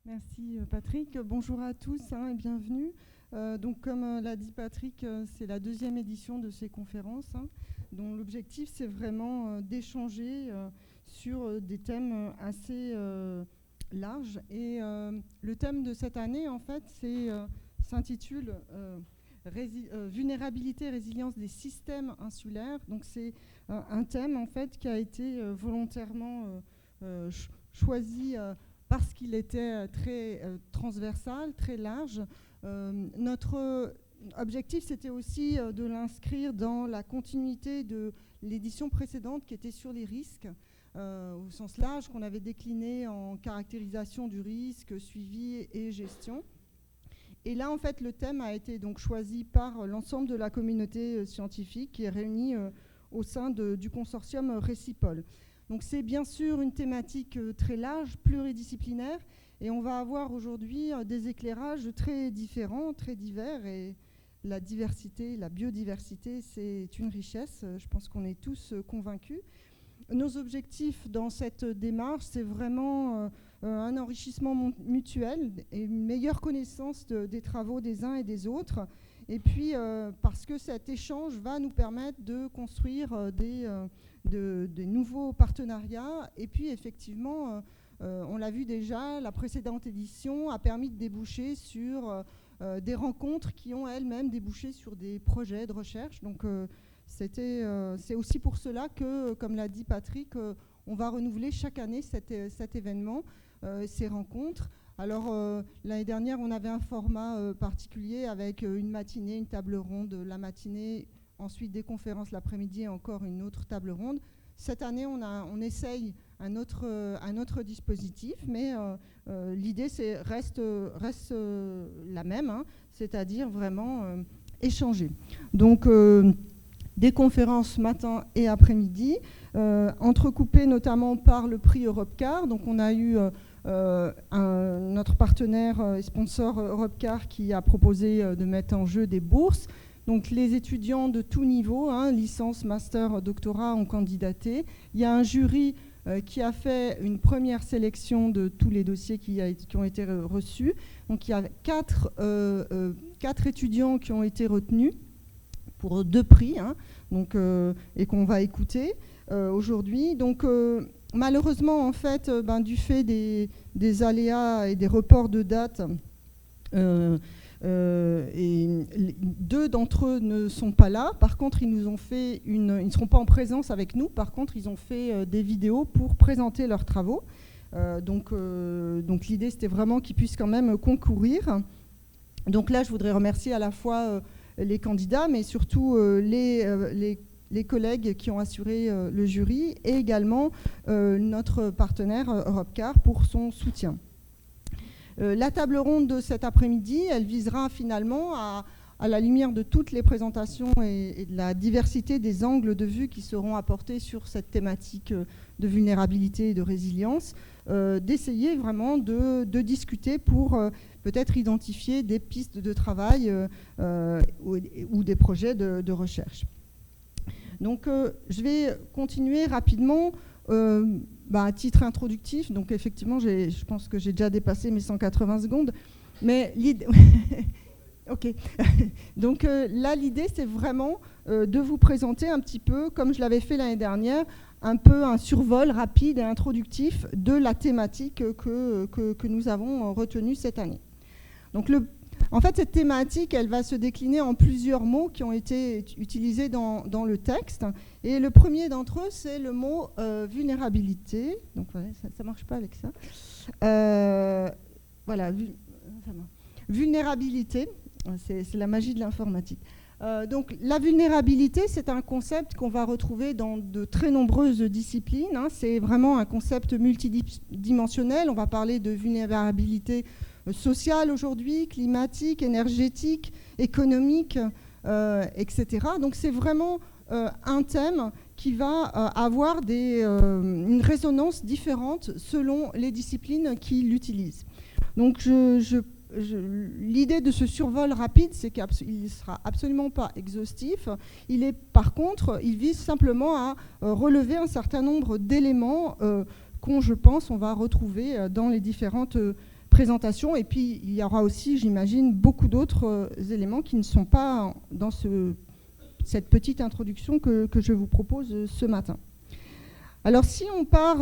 Merci Patrick. Bonjour à tous et bienvenue. Donc comme l'a dit Patrick, c'est la deuxième édition de ces conférences dont l'objectif c'est vraiment d'échanger sur des thèmes assez larges. Et le thème de cette année en fait s'intitule Vulnérabilité et résilience des systèmes insulaires. Donc c'est un thème en fait qui a été volontairement choisi parce qu'il était très transversal, très large. Notre objectif, c'était aussi de l'inscrire dans la continuité de l'édition précédente qui était sur les risques, au sens large, qu'on avait décliné en caractérisation du risque, suivi et gestion. Et là, en fait, le thème a été donc choisi par l'ensemble de la communauté scientifique qui est réunie au sein du consortium Récipol. Donc c'est bien sûr une thématique très large, pluridisciplinaire, et on va avoir aujourd'hui des éclairages très différents, très divers, et la diversité, la biodiversité, c'est une richesse, je pense qu'on est tous convaincus. Nos objectifs dans cette démarche, c'est vraiment un enrichissement mutuel et une meilleure connaissance des travaux des uns et des autres, et puis parce que cet échange va nous permettre de construire des nouveaux partenariats. Et puis effectivement, on l'a vu déjà, la précédente édition a permis de déboucher sur des rencontres qui ont elles-mêmes débouché sur des projets de recherche. Donc c'est aussi pour cela que, comme l'a dit Patrick, on va renouveler chaque année cet événement, ces rencontres. Alors l'année dernière, on avait un format particulier avec une matinée, une table ronde la matinée, ensuite des conférences l'après-midi et encore une autre table ronde. Cette année, on essaye un autre dispositif, mais l'idée reste la même, c'est-à-dire vraiment échanger. Donc, des conférences matin et après-midi, entrecoupées notamment par le prix Europcar. Donc, on a eu notre partenaire et sponsor Europcar qui a proposé de mettre en jeu des bourses. Donc les étudiants de tout niveau, licence, master, doctorat, ont candidaté. Il y a un jury qui a fait une première sélection de tous les dossiers qui ont été reçus. Donc il y a quatre étudiants qui ont été retenus pour 2 prix, et qu'on va écouter aujourd'hui. Donc malheureusement, en fait, du fait des aléas et des reports de date, et 2 d'entre eux ne sont pas là. Par contre, ils ne seront pas en présence avec nous. Par contre, ils ont fait des vidéos pour présenter leurs travaux. Donc l'idée, c'était vraiment qu'ils puissent quand même concourir. Donc là, je voudrais remercier à la fois les candidats, mais surtout les collègues qui ont assuré le jury, et également notre partenaire Europcar pour son soutien. La table ronde de cet après-midi, elle visera finalement à la lumière de toutes les présentations et de la diversité des angles de vue qui seront apportés sur cette thématique de vulnérabilité et de résilience, d'essayer vraiment de discuter pour peut-être identifier des pistes de travail ou des projets de recherche. Donc je vais continuer rapidement. À titre introductif, donc effectivement, je pense que j'ai déjà dépassé mes 180 secondes, mais l'idée... Ok. Donc là, l'idée, c'est vraiment de vous présenter un petit peu, comme je l'avais fait l'année dernière, un peu un survol rapide et introductif de la thématique que nous avons retenue cette année. Donc en fait, cette thématique, elle va se décliner en plusieurs mots qui ont été utilisés dans le texte. Et le premier d'entre eux, c'est le mot vulnérabilité. Donc voilà, ça ne marche pas avec ça. Voilà, vulnérabilité, c'est la magie de l'informatique. Donc la vulnérabilité, c'est un concept qu'on va retrouver dans de très nombreuses disciplines. C'est vraiment un concept multidimensionnel. On va parler de vulnérabilité sociale aujourd'hui, climatique, énergétique, économique, etc. Donc c'est vraiment un thème qui va avoir une résonance différente selon les disciplines qui l'utilisent. Donc l'idée de ce survol rapide, c'est qu'il ne sera absolument pas exhaustif. Par contre, il vise simplement à relever un certain nombre d'éléments qu'on, je pense, on va retrouver dans les différentes présentation. Et puis, il y aura aussi, j'imagine, beaucoup d'autres éléments qui ne sont pas dans cette petite introduction que je vous propose ce matin. Alors, si on part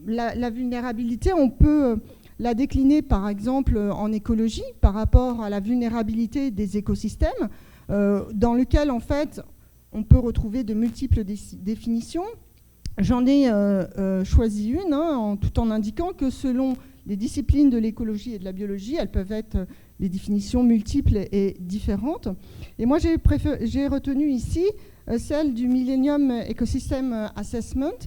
la vulnérabilité, on peut la décliner, par exemple, en écologie, par rapport à la vulnérabilité des écosystèmes, dans lequel, en fait, on peut retrouver de multiples définitions. J'en ai choisi une, tout en indiquant que selon les disciplines de l'écologie et de la biologie, elles peuvent être des définitions multiples et différentes. Et moi, j'ai retenu ici celle du Millennium Ecosystem Assessment,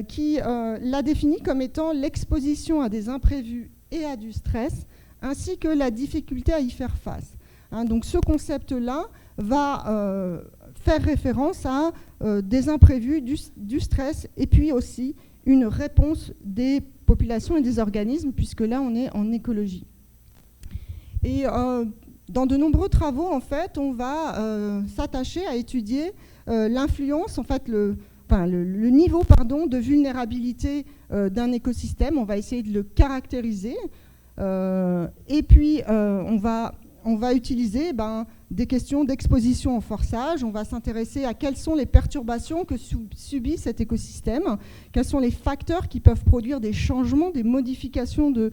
qui l'a définit comme étant l'exposition à des imprévus et à du stress, ainsi que la difficulté à y faire face. Donc ce concept-là va faire référence à des imprévus, du stress, et puis aussi une réponse des populations et des organismes, puisque là on est en écologie. Et dans de nombreux travaux, en fait, on va s'attacher à étudier l'influence, en fait, le niveau de vulnérabilité d'un écosystème. On va essayer de le caractériser. Et puis, on va utiliser des questions d'exposition au forçage. On va s'intéresser à quelles sont les perturbations que subit cet écosystème, quels sont les facteurs qui peuvent produire des changements, des modifications de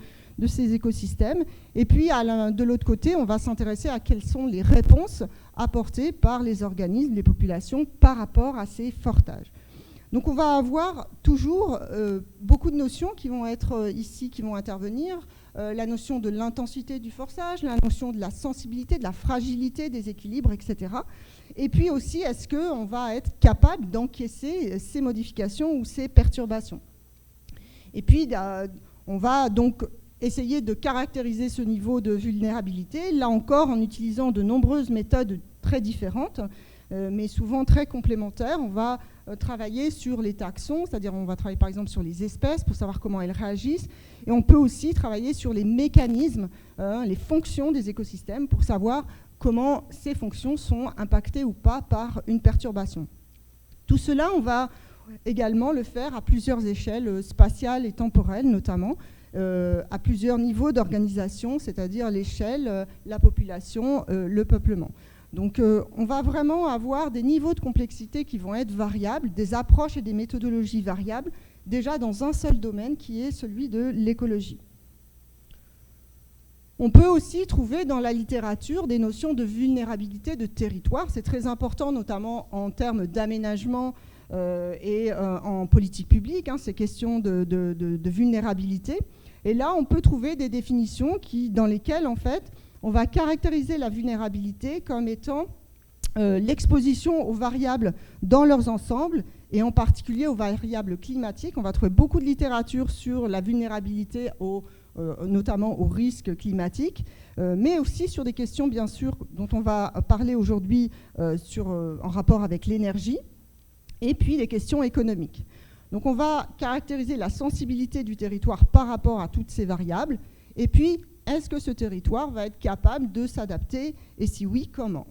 ces écosystèmes. Et puis, de l'autre côté, on va s'intéresser à quelles sont les réponses apportées par les organismes, les populations, par rapport à ces forçages. Donc, on va avoir toujours beaucoup de notions qui vont être ici, qui vont intervenir. La notion de l'intensité du forçage, la notion de la sensibilité, de la fragilité des équilibres, etc. Et puis aussi, est-ce qu'on va être capable d'encaisser ces modifications ou ces perturbations? Et puis, on va donc essayer de caractériser ce niveau de vulnérabilité, là encore en utilisant de nombreuses méthodes très différentes, mais souvent très complémentaires. On va travailler sur les taxons, c'est-à-dire on va travailler par exemple sur les espèces pour savoir comment elles réagissent, et on peut aussi travailler sur les mécanismes, les fonctions des écosystèmes pour savoir comment ces fonctions sont impactées ou pas par une perturbation. Tout cela, on va également le faire à plusieurs échelles spatiales et temporelles notamment, à plusieurs niveaux d'organisation, c'est-à-dire l'échelle, la population, le peuplement. Donc on va vraiment avoir des niveaux de complexité qui vont être variables, des approches et des méthodologies variables, déjà dans un seul domaine qui est celui de l'écologie. On peut aussi trouver dans la littérature des notions de vulnérabilité de territoire. C'est très important, notamment en termes d'aménagement et en politique publique, ces questions de vulnérabilité. Et là, on peut trouver des définitions dans lesquelles, en fait, on va caractériser la vulnérabilité comme étant l'exposition aux variables dans leurs ensembles, et en particulier aux variables climatiques. On va trouver beaucoup de littérature sur la vulnérabilité, notamment aux risques climatiques, mais aussi sur des questions, bien sûr, dont on va parler aujourd'hui en rapport avec l'énergie, et puis des questions économiques. Donc on va caractériser la sensibilité du territoire par rapport à toutes ces variables, et puis est-ce que ce territoire va être capable de s'adapter, et si oui, comment?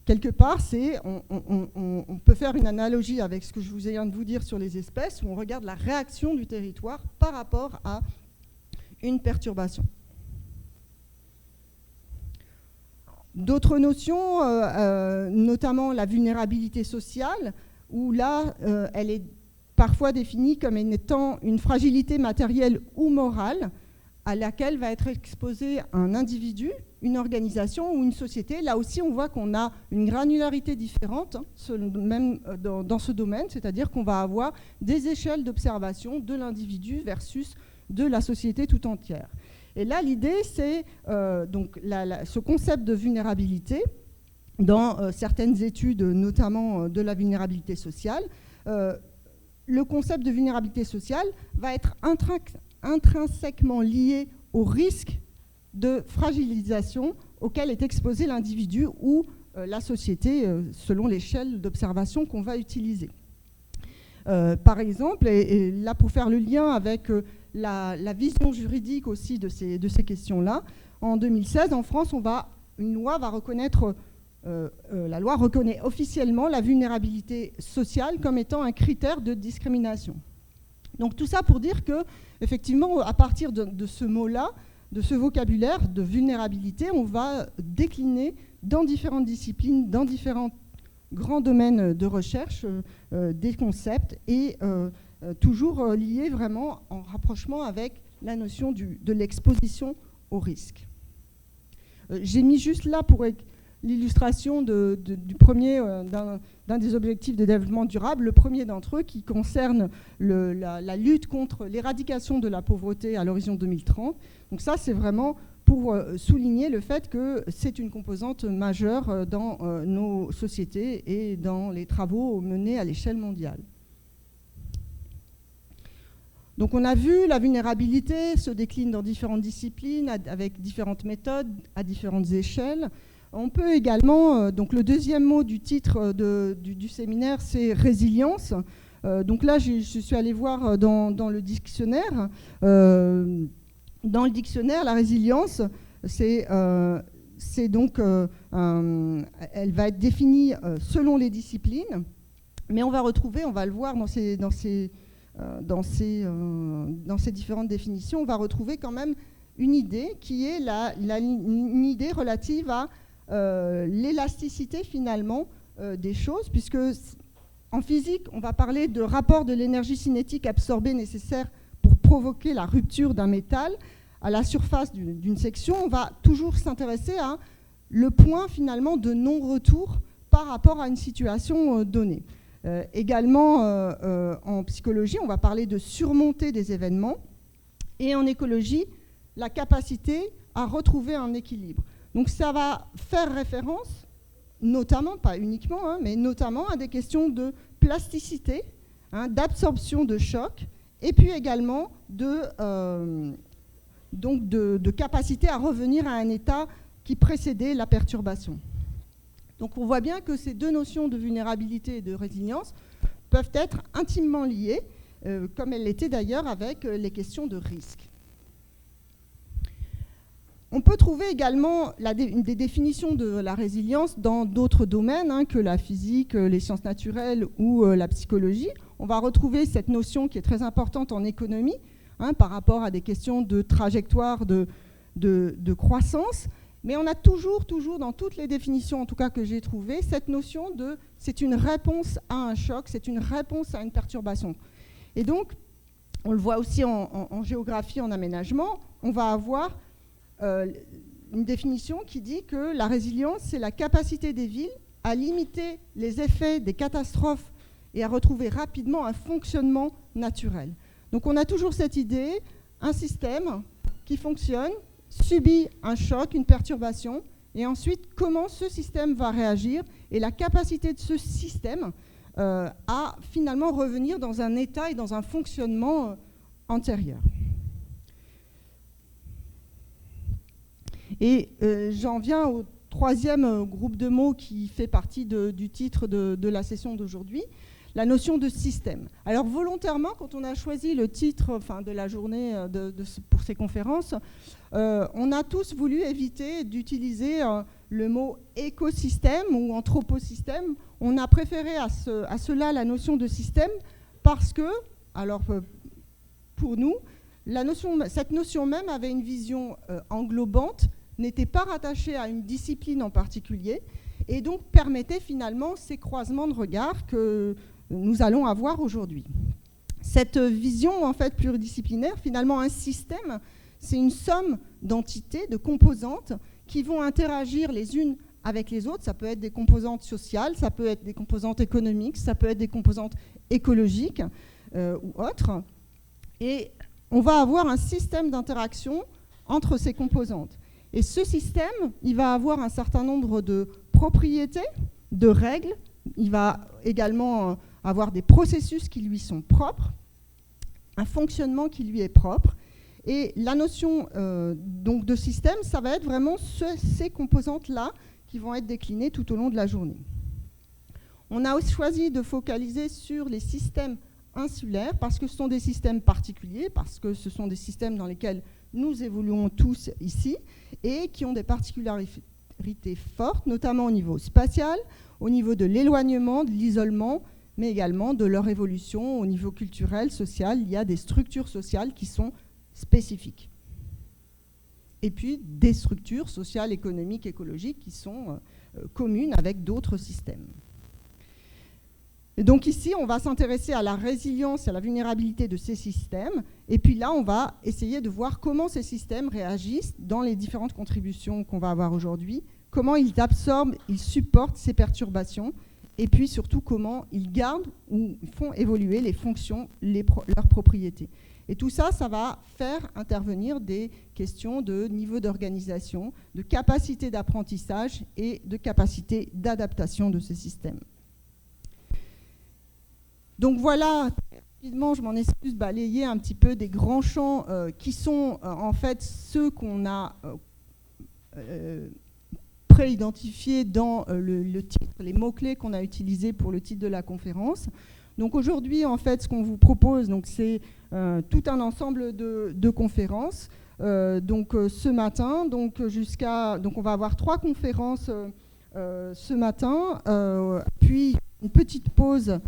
Quelque part, on peut faire une analogie avec ce que je viens de vous dire sur les espèces, où on regarde la réaction du territoire par rapport à une perturbation. D'autres notions, notamment la vulnérabilité sociale, où là, elle est parfois définie comme étant une fragilité matérielle ou morale à laquelle va être exposé un individu, une organisation ou une société. Là aussi, on voit qu'on a une granularité différente, même dans ce domaine, c'est-à-dire qu'on va avoir des échelles d'observation de l'individu versus de la société tout entière. Et là, l'idée, c'est donc ce concept de vulnérabilité, dans certaines études, notamment de la vulnérabilité sociale, le concept de vulnérabilité sociale va être intrinsèquement lié au risque de fragilisation auquel est exposé l'individu ou la société, selon l'échelle d'observation qu'on va utiliser. Par exemple, et là pour faire le lien avec la vision juridique aussi de ces questions-là, en 2016, en France, une loi va reconnaître, la loi reconnaît officiellement la vulnérabilité sociale comme étant un critère de discrimination. Donc tout ça pour dire que, effectivement, à partir de ce mot-là, de ce vocabulaire de vulnérabilité, on va décliner dans différentes disciplines, dans différents grands domaines de recherche, des concepts, et toujours liés vraiment en rapprochement avec la notion de l'exposition au risque. J'ai mis juste là pour l'illustration du premier, d'un des objectifs de développement durable, le premier d'entre eux qui concerne la lutte contre l'éradication de la pauvreté à l'horizon 2030. Donc ça, c'est vraiment pour souligner le fait que c'est une composante majeure dans nos sociétés et dans les travaux menés à l'échelle mondiale. Donc on a vu, la vulnérabilité se décline dans différentes disciplines, avec différentes méthodes, à différentes échelles. On peut également, donc le deuxième mot du titre du séminaire, c'est résilience. Donc là, je suis allée voir dans le dictionnaire. Dans le dictionnaire, la résilience, c'est donc, elle va être définie selon les disciplines, mais on va retrouver, on va le voir dans ces différentes définitions, on va retrouver quand même une idée qui est une idée relative à l'élasticité finalement des choses, puisque en physique, on va parler de rapport de l'énergie cinétique absorbée nécessaire pour provoquer la rupture d'un métal à la surface d'une section. On va toujours s'intéresser à le point finalement de non-retour par rapport à une situation donnée. Également, en psychologie, on va parler de surmonter des événements, et en écologie, la capacité à retrouver un équilibre. Donc ça va faire référence, notamment, pas uniquement, mais notamment à des questions de plasticité, d'absorption de choc, et puis également de capacité à revenir à un état qui précédait la perturbation. Donc on voit bien que ces deux notions de vulnérabilité et de résilience peuvent être intimement liées, comme elles l'étaient d'ailleurs avec les questions de risque. On peut trouver également des définitions de la résilience dans d'autres domaines que la physique, les sciences naturelles ou la psychologie. On va retrouver cette notion qui est très importante en économie par rapport à des questions de trajectoire de croissance. Mais on a toujours dans toutes les définitions, en tout cas que j'ai trouvées, cette notion de c'est une réponse à un choc, c'est une réponse à une perturbation. Et donc, on le voit aussi en géographie, en aménagement, on va avoir une définition qui dit que la résilience, c'est la capacité des villes à limiter les effets des catastrophes et à retrouver rapidement un fonctionnement naturel. Donc on a toujours cette idée, un système qui fonctionne, subit un choc, une perturbation, et ensuite comment ce système va réagir et la capacité de ce système à finalement revenir dans un état et dans un fonctionnement antérieur. Et j'en viens au troisième groupe de mots qui fait partie du titre de la session d'aujourd'hui, la notion de système. Alors volontairement, quand on a choisi le titre de la journée pour ces conférences, on a tous voulu éviter d'utiliser le mot écosystème ou anthroposystème. On a préféré à cela la notion de système parce que, alors pour nous, cette notion même avait une vision englobante, n'était pas rattachée à une discipline en particulier, et donc permettait finalement ces croisements de regards que nous allons avoir aujourd'hui. Cette vision en fait pluridisciplinaire, finalement un système, c'est une somme d'entités, de composantes qui vont interagir les unes avec les autres. Ça peut être des composantes sociales, ça peut être des composantes économiques, ça peut être des composantes écologiques ou autres. Et on va avoir un système d'interaction entre ces composantes. Et ce système, il va avoir un certain nombre de propriétés, de règles. Il va également avoir des processus qui lui sont propres, un fonctionnement qui lui est propre. Et la notion donc de système, ça va être vraiment ces composantes-là qui vont être déclinées tout au long de la journée. On a aussi choisi de focaliser sur les systèmes insulaires parce que ce sont des systèmes particuliers, parce que ce sont des systèmes dans lesquels nous évoluons tous ici et qui ont des particularités fortes, notamment au niveau spatial, au niveau de l'éloignement, de l'isolement, mais également de leur évolution au niveau culturel, social. Il y a des structures sociales qui sont spécifiques. Et puis des structures sociales, économiques, écologiques qui sont communes avec d'autres systèmes. Et donc ici, on va s'intéresser à la résilience et à la vulnérabilité de ces systèmes. Et puis là, on va essayer de voir comment ces systèmes réagissent dans les différentes contributions qu'on va avoir aujourd'hui, comment ils absorbent, ils supportent ces perturbations, et puis surtout comment ils gardent ou font évoluer les fonctions, leurs propriétés. Et tout ça, ça va faire intervenir des questions de niveau d'organisation, de capacité d'apprentissage et de capacité d'adaptation de ces systèmes. Donc voilà, rapidement, je m'en excuse, balayer un petit peu des grands champs qui sont en fait ceux qu'on a pré-identifiés dans le titre, les mots-clés qu'on a utilisés pour le titre de la conférence. Donc aujourd'hui, en fait, ce qu'on vous propose, c'est tout un ensemble de conférences. Ce matin, donc on va avoir 3 conférences ce matin, puis une petite pause.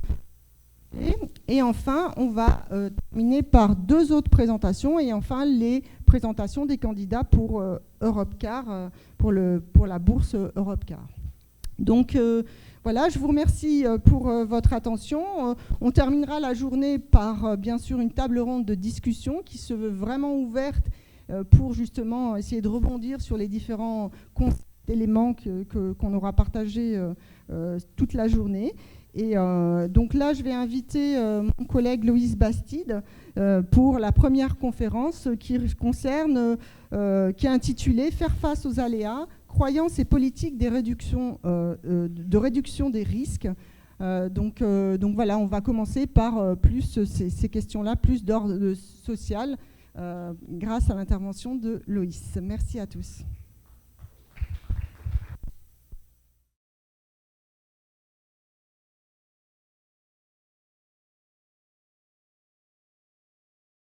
Et enfin, on va terminer par 2 autres présentations et enfin les présentations des candidats pour Europcar, pour la bourse Europcar. Donc voilà, je vous remercie pour votre attention. On terminera la journée par bien sûr une table ronde de discussion qui se veut vraiment ouverte pour justement essayer de rebondir sur les différents éléments qu'on aura partagés toute la journée. Et donc là, je vais inviter mon collègue Loïs Bastide pour la première conférence qui est intitulée « Faire face aux aléas, croyances et politiques de réduction des risques ». Donc voilà, on va commencer par plus ces questions-là, plus d'ordre social, grâce à l'intervention de Loïs. Merci à tous.